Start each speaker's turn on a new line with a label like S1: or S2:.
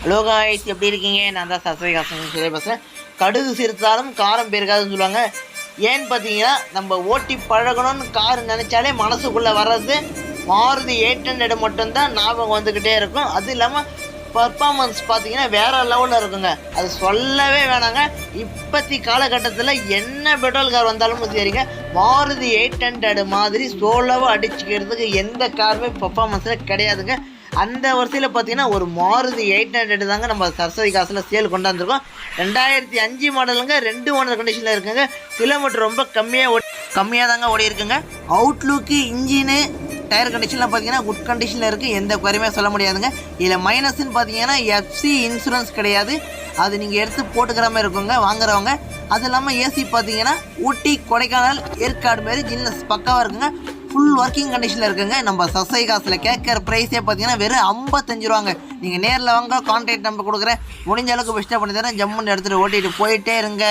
S1: Hello guys, எப்படி இருக்கீங்க? நான் தான் சஸ்வைகாசன் சொல்லி பேசுகிறேன். கடுகு சிரித்தாலும் காரம் பெருகாதுன்னு சொல்லுவாங்க. ஏன்னு பார்த்தீங்கன்னா, நம்ம ஓட்டி பழகணும்னு கார் நினச்சாலே மனசுக்குள்ளே வர்றது மாருதி 800 மட்டும்தான் ஞாபகம் வந்துக்கிட்டே இருக்கும். அது இல்லாமல் பர்ஃபார்மன்ஸ் பார்த்தீங்கன்னா வேறு லெவலில் இருக்குங்க. அது சொல்லவே வேணாங்க. இப்போத்தி காலகட்டத்தில் என்ன பெட்ரோல் கார் வந்தாலும் சரிங்க, மாருதி 800 மாதிரி சோலோவாக அடிச்சுக்கிறதுக்கு எந்த காருமே பர்ஃபார்மன்ஸில் கிடையாதுங்க. அந்த வரிசையில் பார்த்தீங்கன்னா ஒரு மாருதி 800 தாங்க நம்ம சரஸ்வதி காசில் சேல் கொண்டாந்துருக்கோம். 2005 மாடலுங்க, 2 ஓனர் கண்டிஷனில் இருக்குங்க. கிலோமீட்டர் ரொம்ப கம்மியாக தாங்க ஓடி இருக்குங்க. அவுட்லுக்கு, இன்ஜினு, டயர் கண்டிஷன்லாம் பார்த்தீங்கன்னா குட் கண்டிஷனில் இருக்குது. எந்த குறையுமே சொல்ல முடியாதுங்க. இதில் மைனஸ்ன்னு பார்த்தீங்கன்னா எஃப்சி இன்சூரன்ஸ் கிடையாது. அது நீங்கள் எடுத்து போட்டுக்கிற மாதிரி இருக்குங்க வாங்குறவங்க. அது இல்லாமல் ஏசி பார்த்தீங்கன்னா ஊட்டி, கொடைக்கானல், ஏற்காடு மாரி ஜில்னஸ் பக்காவாக இருக்குங்க. ஃபுல் ஒர்க்கிங் கண்டிஷனில் இருக்குங்க. நம்ம சஸ்வை காசில் கேட்குற ப்ரைஸே பார்த்தீங்கன்னா வெறும் 55 ரூபாங்க. நீங்கள் நேரில் வாங்க, கான்டாக்ட் நம்பர் கொடுக்குறேன். முடிஞ்ச அளவுக்கு பெஸ்ட்டாக பண்ணி தரேன். ஜம்முன்னு எடுத்துகிட்டு ஓட்டிகிட்டு போயிட்டே இருங்க.